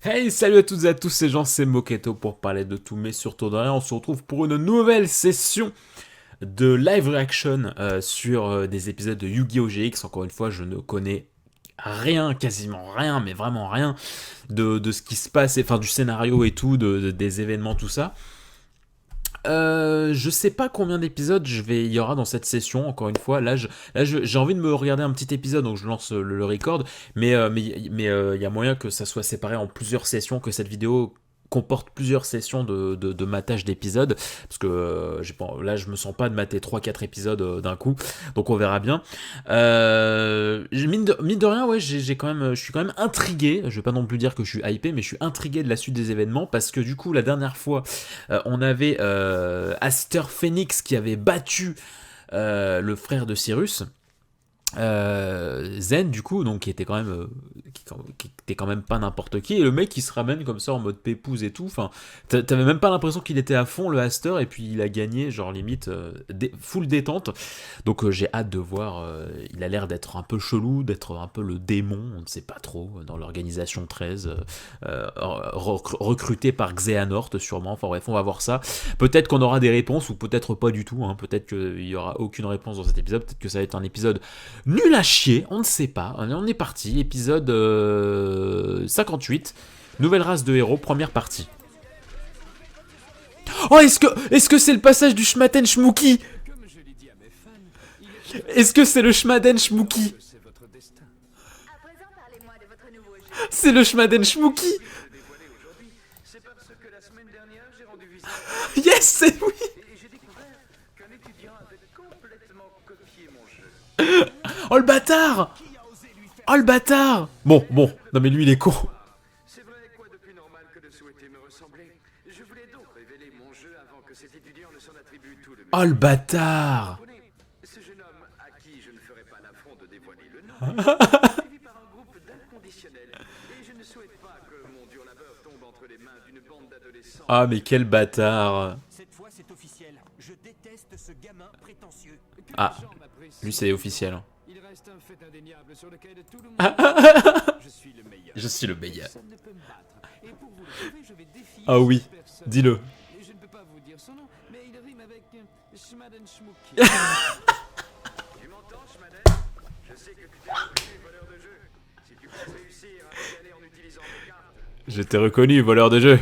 Hey, salut à toutes et à tous, c'est Jean, c'est Moketo pour parler de tout, mais surtout de rien. On se retrouve pour une nouvelle session de live reaction sur des épisodes de Yu-Gi-Oh! GX. Encore une fois, je ne connais rien, quasiment rien, mais vraiment rien de ce qui se passe, enfin du scénario et tout, des événements, tout ça. Je sais pas combien d'épisodes il y aura dans cette session. Encore une fois, j'ai envie de me regarder un petit épisode, donc je lance le record. Mais il y a moyen que ça soit séparé en plusieurs sessions, que cette vidéo comporte plusieurs sessions de matage d'épisodes, parce que là je me sens pas de mater 3-4 épisodes d'un coup, donc on verra bien. Mine de rien, ouais, je suis quand même intrigué. Je vais pas non plus dire que je suis hypé, mais je suis intrigué de la suite des événements, parce que du coup la dernière fois on avait Aster Phoenix qui avait battu le frère de Cyrus. Zen du coup, donc qui était quand même qui était quand même pas n'importe qui, et le mec qui se ramène comme ça en mode pépouze et tout, enfin t'avais même pas l'impression qu'il était à fond le Aster, et puis il a gagné genre limite full détente. Donc j'ai hâte de voir. Il a l'air d'être un peu chelou, d'être un peu le démon, on ne sait pas trop, dans l'organisation 13, recruté par Xehanort sûrement. Enfin bref, on va voir ça. Peut-être qu'on aura des réponses, ou peut-être pas du tout, hein. Peut-être qu'il y aura aucune réponse dans cet épisode, peut-être que ça va être un épisode nul à chier, on ne sait pas. On est parti, épisode 58, nouvelle race de héros, première partie. Oh, est-ce que c'est le passage du Schmatten Schmooky? Est-ce que c'est le Schmaden Schmooky? C'est le Schmaden Schmooky. Yes, c'est oui. Oh le bâtard. Oh le bâtard. Bon, non mais lui il est con. C'est vrai, quoi de plus normal que de souhaiter me ressembler? Je voulais donc révéler mon jeu avant que cet étudiant ne s'en attribue tout le Oh le mérite. bâtard. Ce jeune homme, à qui je ne ferai pas l'affront de dévoiler le nom, est suivi par un groupe d'inconditionnels. Et je ne souhaite pas que mon dur labeur tombe entre les mains d'une bande d'adolescents. Ah mais quel bâtard. Cette fois, c'est officiel. Je déteste ce gamin prétentieux. Ah, lui c'est officiel. Il reste un fait indéniable sur lequel tout le monde... Je suis le meilleur. Je suis le meilleur. Personne ne peut me battre. Et pour vous le prouver, je vais défier Ah oui, cette personne. dis-le. Et je ne peux pas vous dire son nom, mais il rime avec Schmaden Schmooky. Tu m'entends, Schmaden? Je sais que tu t'es reconnu, voleur de jeu. Si tu penses réussir à m'égaler en utilisant tes cartes, Je t'ai reconnu, voleur de jeu.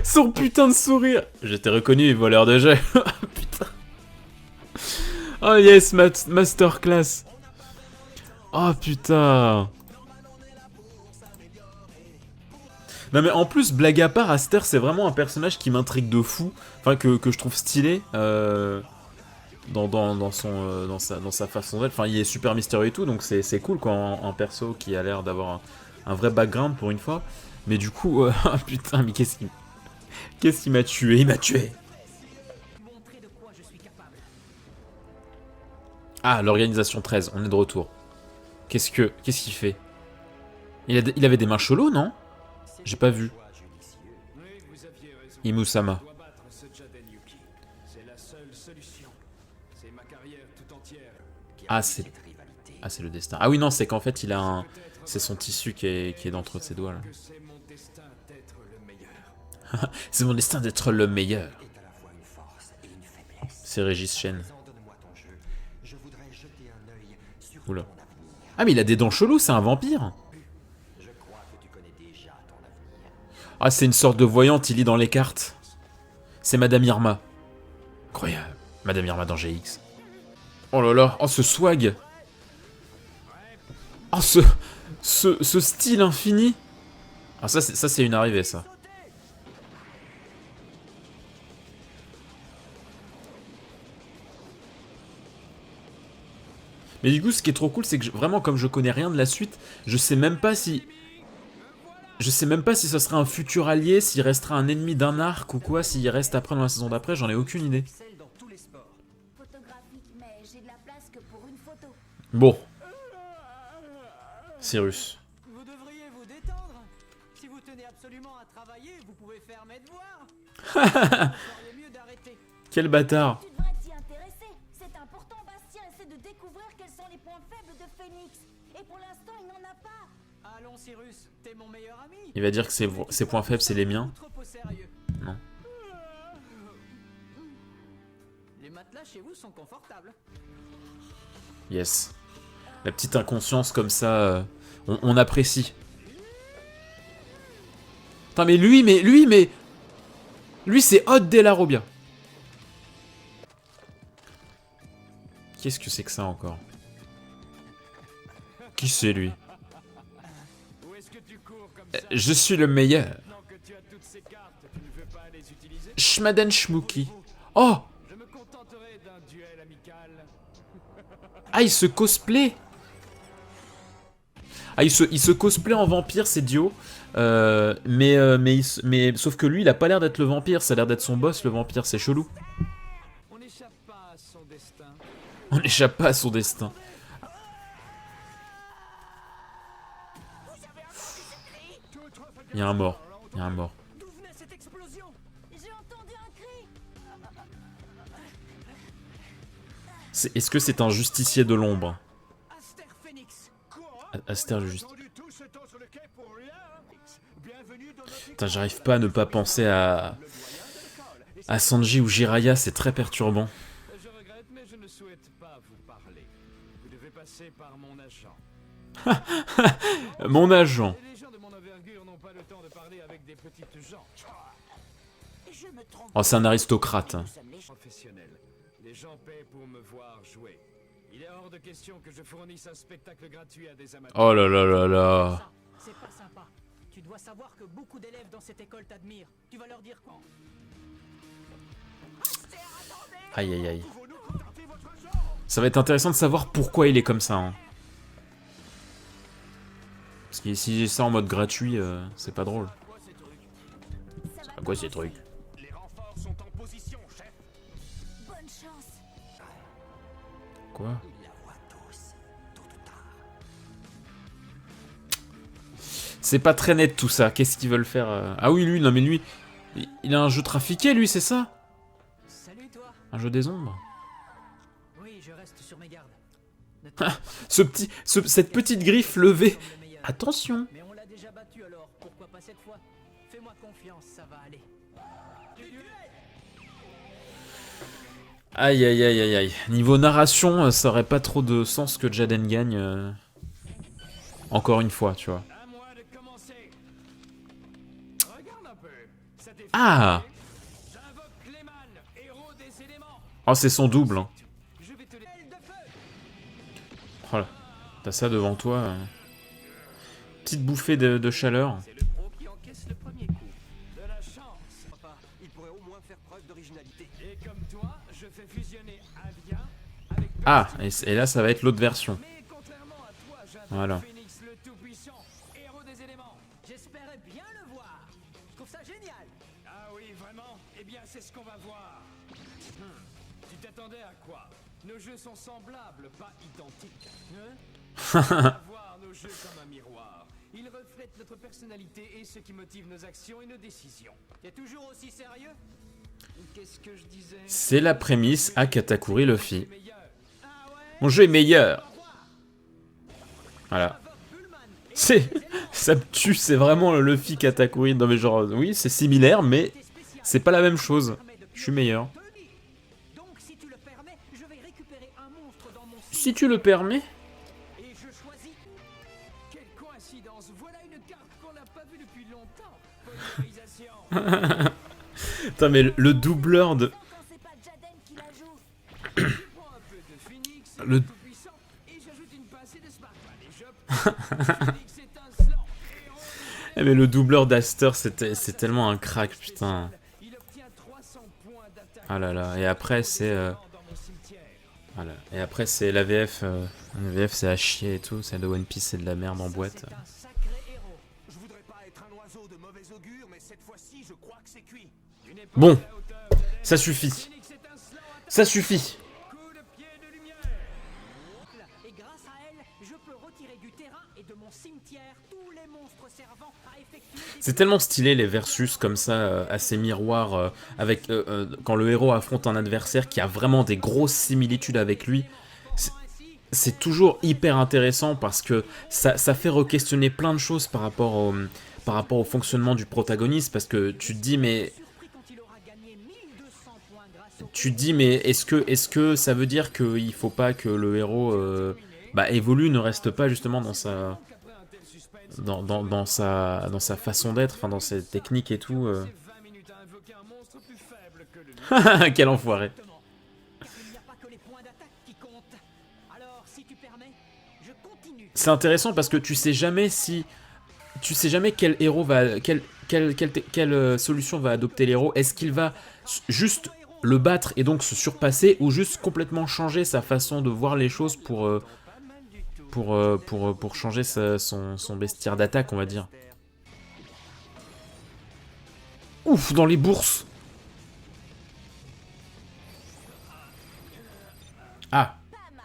Son putain de sourire. Je t'ai reconnu, voleur de jeu. Putain. Oh yes, masterclass. Oh putain. Non mais en plus, blague à part, Aster c'est vraiment un personnage qui m'intrigue de fou. Enfin que je trouve stylé. Dans sa façon d'être. Enfin il est super mystérieux et tout, donc c'est cool quoi, un perso qui a l'air d'avoir un vrai background pour une fois. Mais du coup, putain, mais qu'est-ce qui m'a tué? Il m'a tué. Ah, l'organisation 13, on est de retour. Qu'est-ce qu'il fait? Il avait des mains chelots, non? J'ai pas vu. oui, vous aviez raison. Imusama. Je dois battre ce Jaden Yuki. C'est la seule solution. C'est ma carrière tout entière. C'est le destin. Ah oui, non, c'est qu'en fait, il a un... C'est son tissu qui est d'entre ses doigts, là. Que c'est mon destin d'être le meilleur. C'est mon destin d'être le meilleur. C'est Régis Chen. Oula. Ah, mais il a des dents cheloues, c'est un vampire. Ah, c'est une sorte de voyante, il lit dans les cartes. C'est Madame Irma. Incroyable. Madame Irma dans GX. Oh là là, oh ce swag. Oh ce style infini. Ah ça c'est une arrivée ça. Mais du coup ce qui est trop cool c'est que vraiment comme je connais rien de la suite, je sais même pas si... Je sais même pas si ce sera un futur allié, s'il restera un ennemi d'un arc ou quoi, s'il reste après dans la saison d'après, j'en ai aucune idée. Bon. Cyrus. Vous devriez vous détendre. Si vous tenez absolument à travailler, vous pouvez faire mes devoirs. Vous feriez mieux d'arrêter. Quel bâtard. Tu devrais t'y intéresser. C'est important, Bastien essaie de découvrir quels sont les points faibles de Phoenix. Et pour l'instant, il n'en a pas. Allons, Cyrus, t'es mon meilleur ami. Il va dire que ses points faibles, c'est les miens. Trop au sérieux. Non. Les matelas chez vous sont confortables. Yes. La petite inconscience comme ça, on apprécie. Putain, mais lui, lui, c'est Hot Della Robbia. Qu'est-ce que c'est que ça encore? Qui c'est lui? Où est-ce que tu cours comme ça? Je suis le meilleur. Maintenant que tu as toutes ces cartes, tu ne veux pas les utiliser? Schmaden Schmooky. Oh! Je me contenterai d'un duel amical. Ah, il se cosplay. Ah, il se cosplay en vampire, c'est Dio. Mais sauf que lui, il a pas l'air d'être le vampire. Ça a l'air d'être son boss, le vampire. C'est chelou. On n'échappe pas à son destin. On n'échappe pas à son destin. Il y a un mort. Il y a un mort. D'où venait cette explosion? J'ai entendu un cri. Est-ce que c'est un justicier de l'ombre? Aster Phoenix. Aster le juste. Putain, j'arrive pas à ne pas penser à Sanji ou Jiraiya, c'est très perturbant. Je regrette, mais je ne souhaite pas vous parler. Vous devez passer par mon agent. Mon agent. Et les gens de mon envergure n'ont pas le temps de parler avec des petites gens. Je me trompe. Oh, c'est un aristocrate. Nous sommes les Professionnels. Les gens paient pour me voir jouer. Il est hors de question que je fournisse un spectacle gratuit à des amateurs. Oh là là là là. Ça, c'est pas sympa. Tu dois savoir que beaucoup d'élèves dans cette école t'admirent. Tu vas leur dire quoi? Aïe aïe aïe. Ça va être intéressant de savoir pourquoi il est comme ça. Hein. Parce que si j'ai ça en mode gratuit, c'est pas drôle. Ça va À quoi ces trucs? Les renforts sont en position, chef. bonne chance. Quoi? Ils la voient tous, tôt ou tard. C'est pas très net tout ça. Qu'est-ce qu'ils veulent faire Ah oui, lui, non mais lui, il a un jeu trafiqué, lui, c'est ça? Salut toi. Un jeu des ombres? Oui, je reste sur mes gardes. Cette petite griffe levée. Attention. Mais on l'a déjà battu alors, pourquoi pas cette fois? Fais-moi confiance, ça va aller. Aïe aïe aïe aïe aïe. Niveau narration, ça aurait pas trop de sens que Jaden gagne. Encore une fois, tu vois. À moi de commencer. Regarde un peu. Ça t'est Ah! J'invoque Clayman, héros des éléments. Oh, c'est son double. Hein. Je vais te les... Aile de feu. Oh là. T'as ça devant toi. Petite bouffée de chaleur. C'est le pro qui encaisse le premier coup. De la chance. Papa, il pourrait au moins faire preuve d'originalité. Et comme toi, je fais fusionner Avia avec... Ah, et là, ça va être l'autre version. Mais contrairement à toi, j'invoque Voilà. Phoenix le Tout-Puissant, héros des éléments. J'espérais bien le voir. Je trouve ça génial. Ah oui, vraiment? Eh bien, c'est ce qu'on va voir. Tu t'attendais à quoi? Nos jeux sont semblables, pas identiques. On va voir nos jeux comme un miroir. Ils reflètent notre personnalité et ce qui motive nos actions et nos décisions. T'es toujours aussi sérieux? Qu'est-ce que je disais? C'est la prémisse à Katakuri Luffy. Meilleur. Ah ouais? Mon jeu est meilleur. Voilà. Ça me tue, c'est vraiment le Luffy Katakuri. Non mais genre, oui, c'est similaire, mais c'est pas la même chose. Je suis meilleur. Donc si tu le permets, je vais récupérer un monstre dans mon site Si tu le permets. et je choisis. Quelle coïncidence! Voilà une carte qu'on n'a pas vue depuis longtemps. Polymérisation. Putain, mais le doubleur de. Quand c'est pas Jaden qui la joue. Je prends un peu de Phoenix, Le- tout puissant, et j'ajoute une pincée de Sparkman. Et je Phoenix étincelant. Eh, mais le doubleur d'Aster, c'est tellement un crack, putain. Il obtient 300 points d'attaque. Ah là là. Et après, c'est. Dans mon cimetière. Voilà. Et après, c'est l'AVF. L'AVF, c'est à chier et tout. Celle de One Piece, c'est de la merde en boîte. C'est un sacré héros. Je voudrais pas être un oiseau de mauvais augure, mais cette fois-ci, je crois que c'est cuit. Une époque Bon. à la hauteur de l'air. Ça suffit. Phoenix étincelant, Ça suffit. coup de pied de lumière. Et grâce à elle, je peux retirer du terrain et de mon cimetière tous les monstres servant à effectuer des C'est tellement stylé les versus comme ça, assez miroirs, avec quand le héros affronte un adversaire qui a vraiment des grosses similitudes avec lui. ainsi, c'est toujours hyper intéressant parce que ça fait re-questionner plein de choses par rapport au fonctionnement du protagoniste, parce que tu te dis mais Surpris quand il aura gagné 1200 points grâce au tu te dis mais est-ce que ça veut dire qu'il faut pas que le héros évolue, ne reste pas justement dans sa dans sa façon d'être, enfin dans ses techniques et tout. 20 minutes à invoquer un monstre plus faible que le nôtre. Quel enfoiré. Il n'y a pas que les points d'attaque qui comptent. Alors, si tu permets, je continue. C'est intéressant parce que tu sais jamais quel héros va quelle solution va adopter l'héros. Est-ce qu'il va juste le battre et donc se surpasser, ou juste complètement changer sa façon de voir les choses pour changer son bestiaire d'attaque, on va dire. Ouf, dans les bourses. Ah, Pas mal.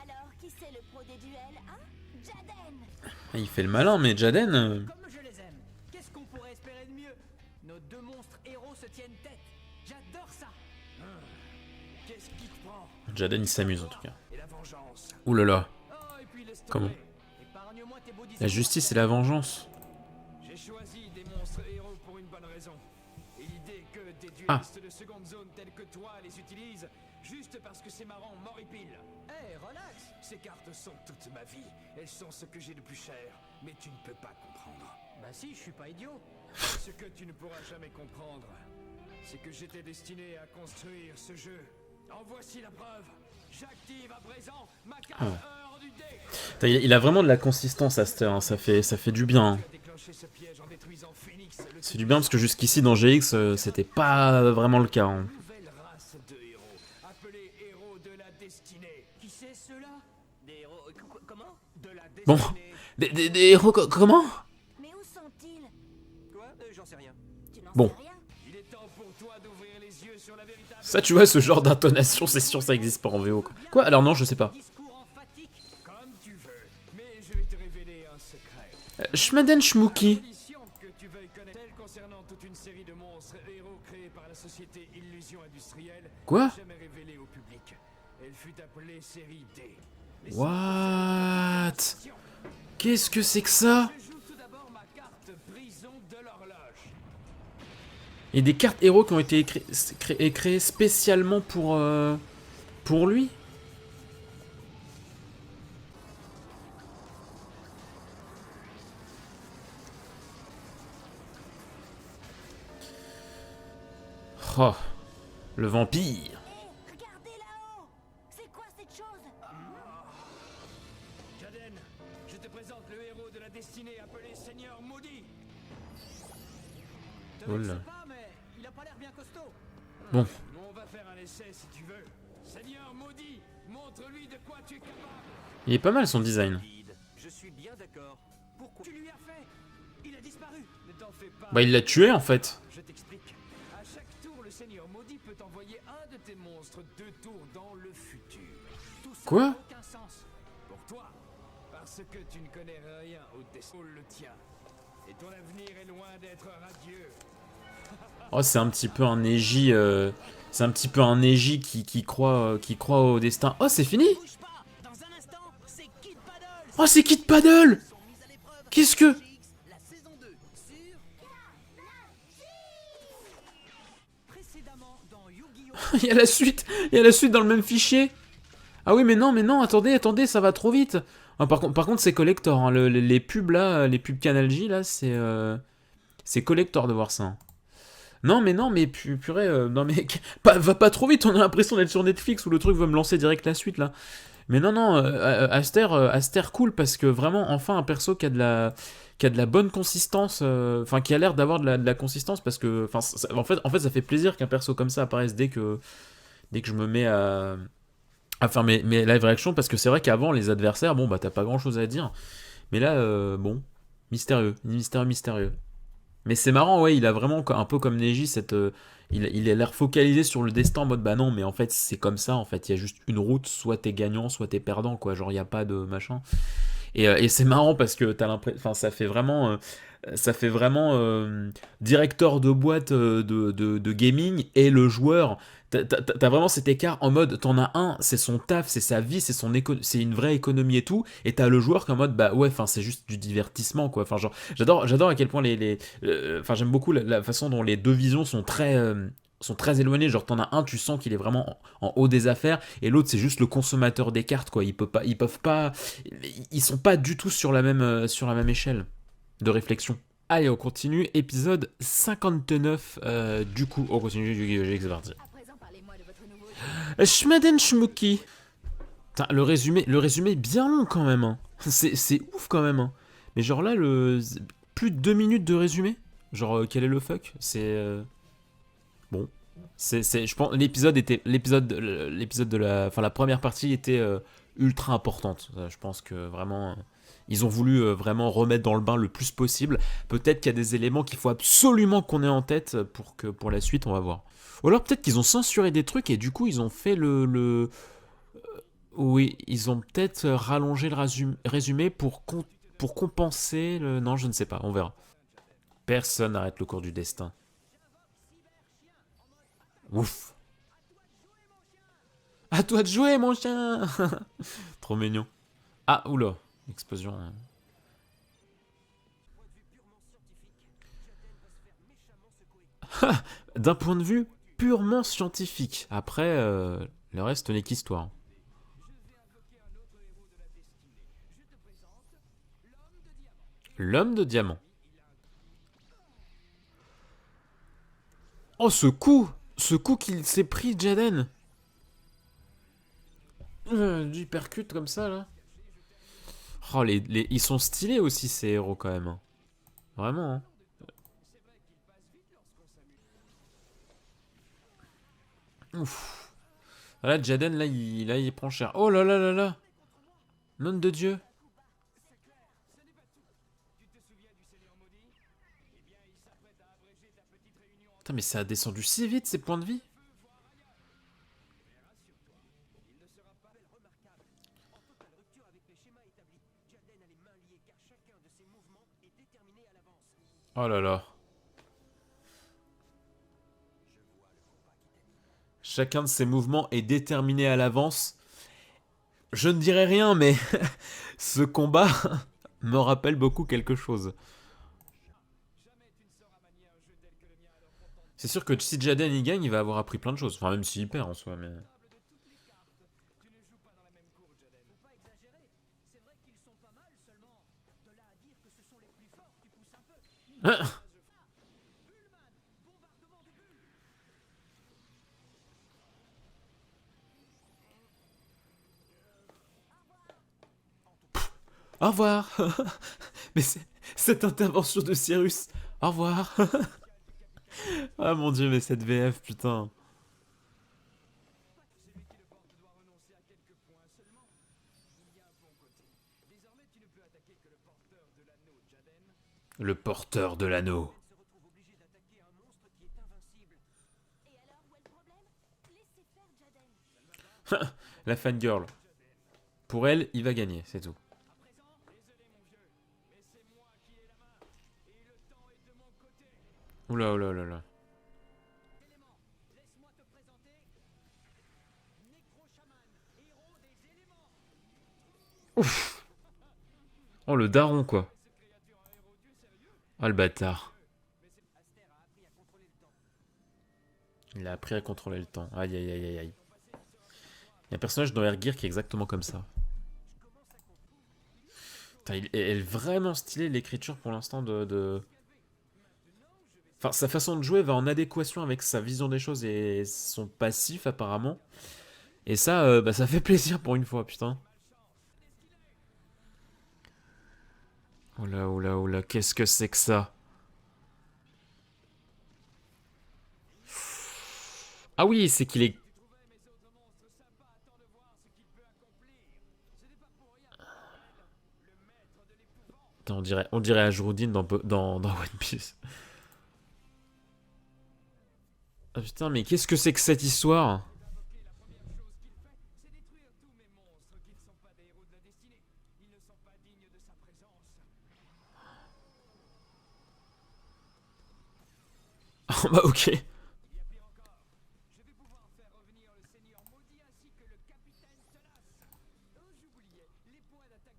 Alors, qui c'est le pro des duels, hein? Jaden. il fait le malin, mais Jaden... Comme je les aime. Qu'est-ce qu'on pourrait espérer de mieux? Nos deux monstres héros se tiennent tête. J'adore ça. Qu'est-ce qui te prend? Jaden, il s'amuse en tout cas. Et la vengeance. Ouh là là. Oh, et puis laisse tomber. Comment? Épargne-moi tes beaux La discours. justice et la vengeance. J'ai choisi des monstres héros pour une bonne raison. Et l'idée que des Ah. duellistes de seconde zone tels que toi les utilisent juste parce que c'est marrant m'horripile. Hé, relax. Ces cartes sont toute ma vie. Elles sont ce que j'ai de plus cher. Mais tu ne peux pas comprendre. Bah si, je suis pas idiot. Ce que tu ne pourras jamais comprendre, c'est que j'étais destiné à construire ce jeu. En voici la preuve. J'active à présent ma carte heure du dé. Putain, il a vraiment de la consistance à cette heure, hein. Ça fait du bien. Hein. Tu as déclenché ce piège en détruisant Phoenix, le C'est du bien parce que jusqu'ici dans GX, c'était pas vraiment le cas. Hein. nouvelle race de héros, appelés héros de la destinée. Qui c'est ceux-là? Des héros. Comment? De la Bon, destinée. des héros comment? Mais où sont-ils? Quoi? J'en sais rien. Tu n'en Bon. sais rien. Il est temps pour toi d'ouvrir les yeux sur la véritable. Ça, tu vois, ce genre d'intonation, c'est sûr, ça existe pas en VO. Quoi? Alors non, je sais pas. Discours emphatique. Comme tu veux. Mais je vais te révéler un secret. Schmaden Schmooky. Condition que tu veuilles connaître celle concernant toute une série de monstres héros créés par la société Illusion Industrielle. Quoi? Jamais révélée au public. Elle fut appelée série D. Les What? Qu'est-ce que c'est que ça? Je joue tout d'abord ma carte prison de l'horloge. Et des cartes héros qui ont été créées spécialement pour lui? Oh, le vampire. Hé, regardez là-haut. C'est quoi cette chose? Jaden, je te présente le héros de la destinée appelé Seigneur Maudit. Je Oh ne là. sais pas, mais il a pas l'air bien costaud. Bon, On va faire un essai si tu veux. Seigneur Maudit, montre-lui de quoi tu es capable. il est pas mal son design. Guide. Je suis bien d'accord. Pourquoi? Tu lui as fait. Il a disparu. Ne t'en fais pas. Bah il l'a tué en fait. Je t'explique. À chaque tour, le Seigneur Maudit peut envoyer un de tes monstres 2 tours dans le futur. Tout ça Quoi? n'a aucun sens. Pour toi, parce que tu ne connais rien au destin le tien. Et ton avenir est loin d'être radieux. Oh, c'est un petit peu un Neji, c'est un petit peu un Neji qui croit au destin. Oh, c'est fini? Bouge pas. Dans un instant, c'est Kid Paddle. Oh, c'est Kid Paddle! Sont mis à l'épreuve. Qu'est-ce que... La saison 2 sur précédemment dans Yu-Gi-Oh! Il y a la suite dans le même fichier. Ah oui, mais non, attendez, ça va trop vite. Ah, par contre, c'est collector. Hein. Les pubs là, les pubs Canal J là, c'est collector de voir ça. Hein. Non, mais purée, non mais va pas trop vite. On a l'impression d'être sur Netflix où le truc va me lancer direct la suite là. Mais non, Aster cool parce que vraiment, enfin, un perso qui a de la bonne consistance, enfin, qui a l'air d'avoir de la consistance parce que, enfin, en fait, ça fait plaisir qu'un perso comme ça apparaisse dès que je me mets à faire mes live reactions, parce que c'est vrai qu'avant, les adversaires, bon, bah, t'as pas grand chose à dire. Mais là, bon, mystérieux. Mais c'est marrant, ouais, il a vraiment, un peu comme Neji, il a l'air focalisé sur le destin en mode bah non, mais en fait c'est comme ça, en fait il y a juste une route, soit t'es gagnant, soit t'es perdant, quoi, genre il y a pas de machin. Et c'est marrant parce que t'as l'impression, enfin ça fait vraiment Ça fait vraiment directeur de boîte de gaming et le joueur. T'as vraiment cet écart en mode, t'en as un, c'est son taf, c'est sa vie, c'est une vraie économie et tout, et t'as le joueur qui est en mode, bah ouais, enfin c'est juste du divertissement quoi. Enfin genre, j'adore à quel point enfin j'aime beaucoup la façon dont les deux visions sont très éloignées. Genre t'en as un, tu sens qu'il est vraiment en haut des affaires, et l'autre c'est juste le consommateur des cartes quoi. Ils sont pas du tout sur la même échelle de réflexion. Allez, on continue, épisode 59, du coup, on continue du Yu-Gi-Oh! GX, c'est parti. À présent, parlez-moi de votre nouveau Schmaden Schmucky. Putain, le résumé est bien long quand même, hein. C'est ouf quand même, hein. Mais genre là, plus de 2 minutes de résumé. Genre, quel est le fuck? Bon. Je pense, l'épisode de enfin, la première partie était ultra importante. Je pense que vraiment, ils ont voulu vraiment remettre dans le bain le plus possible. Peut-être qu'il y a des éléments qu'il faut absolument qu'on ait en tête pour que pour la suite, on va voir. Ou alors peut-être qu'ils ont censuré des trucs et du coup ils ont fait oui, ils ont peut-être rallongé le résumé pour compenser le... Non, je ne sais pas, on verra. Personne n'arrête le cours du destin. Ouf. À toi de jouer, mon chien. Trop mignon. Ah, oula. Explosion. D'un point de vue purement scientifique. Après, le reste n'est qu'histoire. L'homme de diamant. Oh, ce coup! Ce coup qu'il s'est pris, Jaden! Du percute comme ça, là. Oh, ils sont stylés aussi, ces héros, quand même, hein. Vraiment, hein. Ouf. Là, Jaden, là, il prend cher. Oh là là là là! Nom de Dieu! Putain, mais ça a descendu si vite, ces points de vie! Oh là là. Chacun de ces mouvements est déterminé à l'avance. Je ne dirai rien, mais ce combat me rappelle beaucoup quelque chose. C'est sûr que si Jaden y gagne, il va avoir appris plein de choses. Enfin, même s'il perd en soi, mais... Au revoir. Mais cette intervention de Cyrus. Au revoir. Ah mon dieu, mais cette VF, putain. Le porteur de l'anneau. Et alors, où est le problème? Laissez faire Jaden. La fangirl. Pour elle, il va gagner, c'est tout. Oula, oula, oula, oula. Ouf. Oh, le daron, quoi. Oh, le bâtard. Il a appris à contrôler le temps. Aïe, aïe, aïe, aïe, aïe. Il y a un personnage dans Air Gear qui est exactement comme ça. Putain, elle est vraiment stylée, l'écriture, pour l'instant, Enfin, sa façon de jouer va en adéquation avec sa vision des choses et son passif, apparemment. Et ça, bah, ça fait plaisir pour une fois, putain. Oh là, oh là, oh là, qu'est-ce que c'est que ça? Ah oui, c'est qu'il est... Putain, on dirait Ajrudin dans One Piece. Ah putain, mais qu'est-ce que c'est que cette histoire? Bah ok.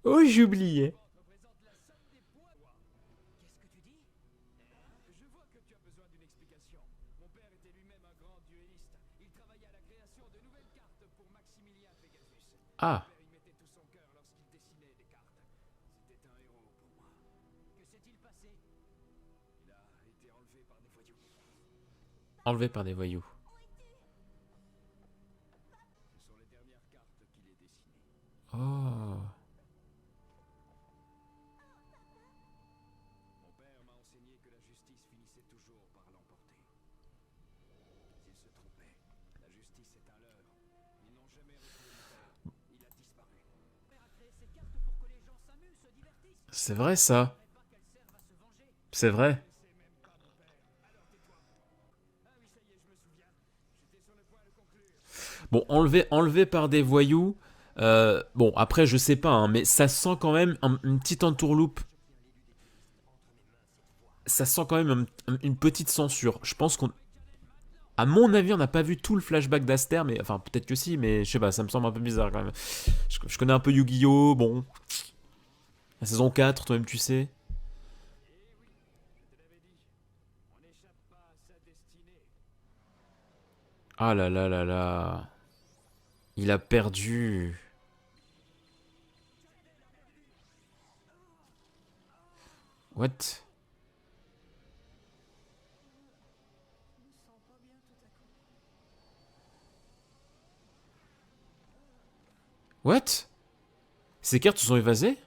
Oh, j'oubliais. Je vois que tu as besoin d'une explication. Mon père était lui-même un grand duelliste. Il travaillait à la création de nouvelles cartes pour Maximilien Pegasus. Ah. Mon père y mettait tout son cœur lorsqu'il dessinait des cartes. C'était un héros pour moi. Que s'est-il passé? Il a été enlevé par des voyous. Enlevé par des voyous. Ce sont les dernières cartes qu'il ait dessinées. Oh. Mon père m'a enseigné que la justice finissait toujours par l'emporter. S'il se trompait, la justice est un leurre. Ils n'ont jamais retrouvé mon père. Il a disparu. Mon père a créé ces cartes pour que les gens s'amusent, se divertissent. C'est vrai ça. Mais pas qu'elles servent à se venger. C'est vrai. C'est même pas mon père. Alors tais-toi. Ah oui, ça y est, je me souviens. J'étais sur le point de conclure. Bon, enlevé par des voyous. Bon, après, je sais pas, hein, mais ça sent quand même une petite entourloupe. Ça sent quand même une petite censure. Je pense qu'on. À mon avis, on n'a pas vu tout le flashback d'Aster, mais enfin, peut-être que si, mais je sais pas, ça me semble un peu bizarre quand même. Je connais un peu Yu-Gi-Oh! Bon. La saison 4, toi-même, tu sais. On n'échappe pas à sa destinée. Ah là là là là. Il a perdu. What? What? Ces cartes se sont évasées?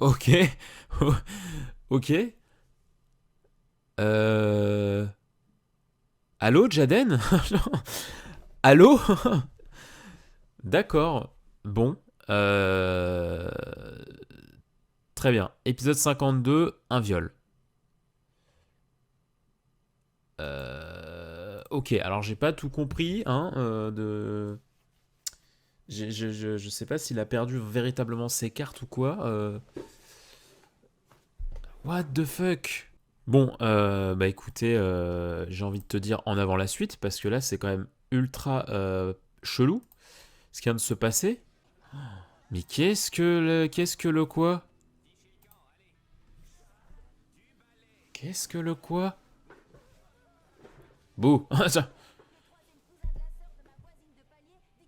Ok. Ok. Allô, Jaden? Allô? D'accord. Bon. Très bien. Épisode 52, un viol. Ok, alors j'ai pas tout compris, hein, je sais pas s'il a perdu véritablement ses cartes ou quoi. What the fuck? Bon, bah écoutez, j'ai envie de te dire en avant la suite, parce que là c'est quand même ultra chelou ce qui vient de se passer. Mais qu'est-ce que le quoi? Qu'est-ce que le quoi? Bouh.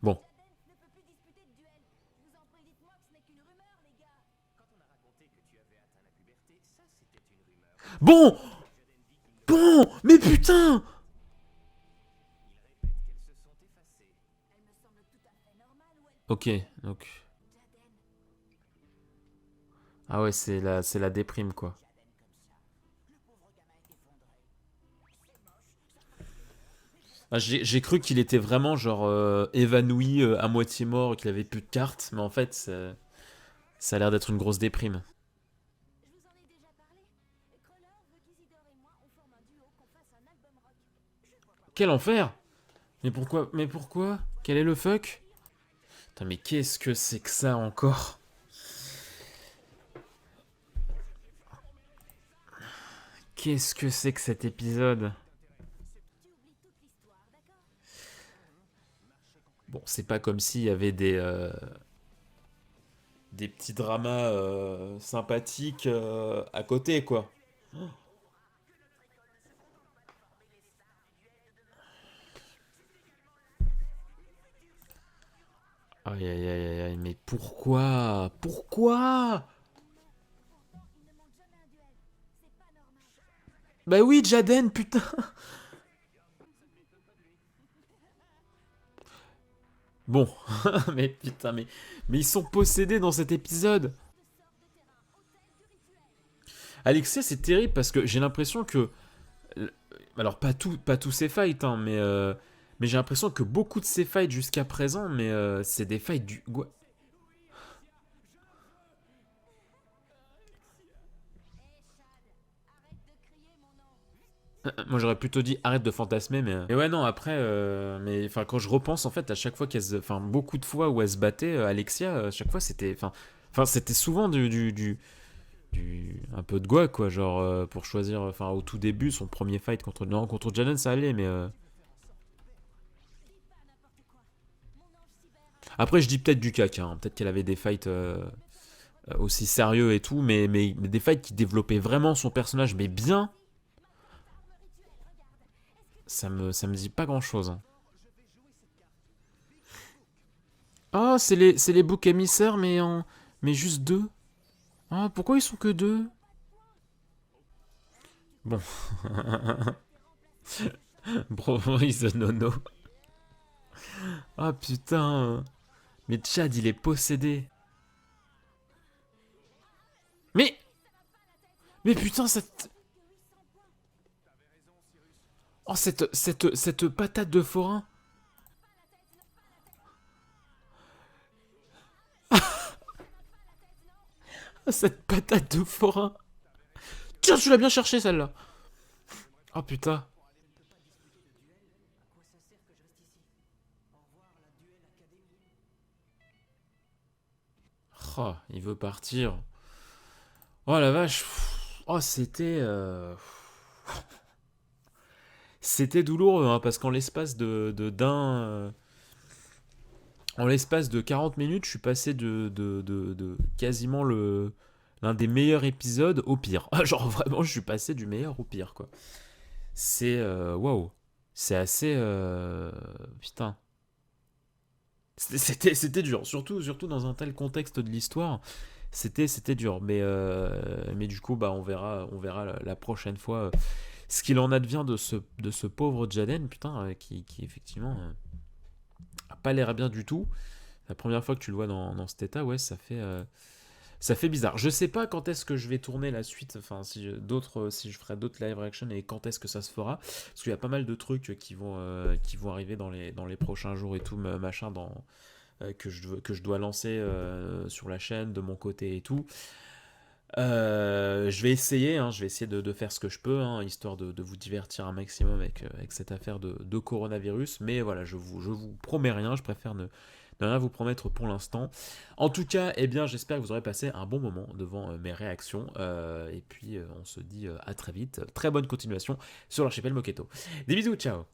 Bon. Bon. Bon. Mais putain. Ok, donc. Ah ouais, c'est la déprime quoi. Ah, j'ai cru qu'il était vraiment genre évanoui, à moitié mort, qu'il avait plus de cartes, mais en fait, ça a l'air d'être une grosse déprime. Je vous en ai déjà parlé. Crawler veut qu'Isidore et moi on forme un duo, qu'on fasse un album rock. Quel enfer! Mais pourquoi? Mais pourquoi? Quel est le fuck? Putain, mais qu'est-ce que c'est que ça encore? Qu'est-ce que c'est que cet épisode? Bon, c'est pas comme s'il y avait des petits dramas sympathiques à côté, quoi. Aïe aïe aïe aïe aïe, mais pourquoi? Pourquoi? Bah oui, Jaden, putain! Bon, mais putain, mais ils sont possédés dans cet épisode. Alexia, c'est terrible parce que j'ai l'impression que, alors pas tous ces fights, hein, mais j'ai l'impression que beaucoup de ces fights jusqu'à présent, mais c'est des fights du. Moi j'aurais plutôt dit arrête de fantasmer, mais ouais non après mais enfin quand je repense en fait à chaque fois enfin beaucoup de fois où elle se battait Alexia à chaque fois c'était enfin c'était souvent un peu de goût, quoi, genre pour choisir, enfin au tout début, son premier fight contre, non, contre Jaden ça allait, mais après je dis peut-être du caca, hein. Peut-être qu'elle avait des fights aussi sérieux et tout, mais des fights qui développaient vraiment son personnage, mais bien, ça me dit pas grand-chose, hein. Ah, c'est les boucs émissaires, mais juste deux. Ah, pourquoi ils sont que deux? Bon. Bro, the nono. Ah putain. Mais Chad, il est possédé. Mais. Mais putain, cette. Oh, cette patate de forain. Cette patate de forain. Tiens, tu l'as bien cherché celle-là. Oh putain. Oh, il veut partir. Oh la vache. Oh, c'était douloureux, hein, parce qu'en l'espace en l'espace de 40 minutes, je suis passé de quasiment l'un des meilleurs épisodes au pire. Genre vraiment, je suis passé du meilleur au pire, quoi. C'est waouh. C'est assez putain. C'était dur, surtout dans un tel contexte de l'histoire. C'était dur, mais du coup, bah, on verra la prochaine fois ce qu'il en advient de ce pauvre Jaden, putain, qui effectivement a pas l'air bien du tout. La première fois que tu le vois dans cet état, ouais, ça fait bizarre. Je sais pas quand est-ce que je vais tourner la suite, enfin si je ferai d'autres live reaction et quand est-ce que ça se fera, parce qu'il y a pas mal de trucs qui vont arriver dans les prochains jours et tout, machin, que je dois lancer sur la chaîne de mon côté et tout. Je vais essayer, hein, de faire ce que je peux, hein, histoire de vous divertir un maximum avec cette affaire de coronavirus. Mais voilà, je vous promets rien, je préfère ne rien vous promettre pour l'instant. En tout cas, eh bien, j'espère que vous aurez passé un bon moment devant mes réactions. Et puis, on se dit à très vite. Très bonne continuation sur l'archipel Moketo. Des bisous, ciao!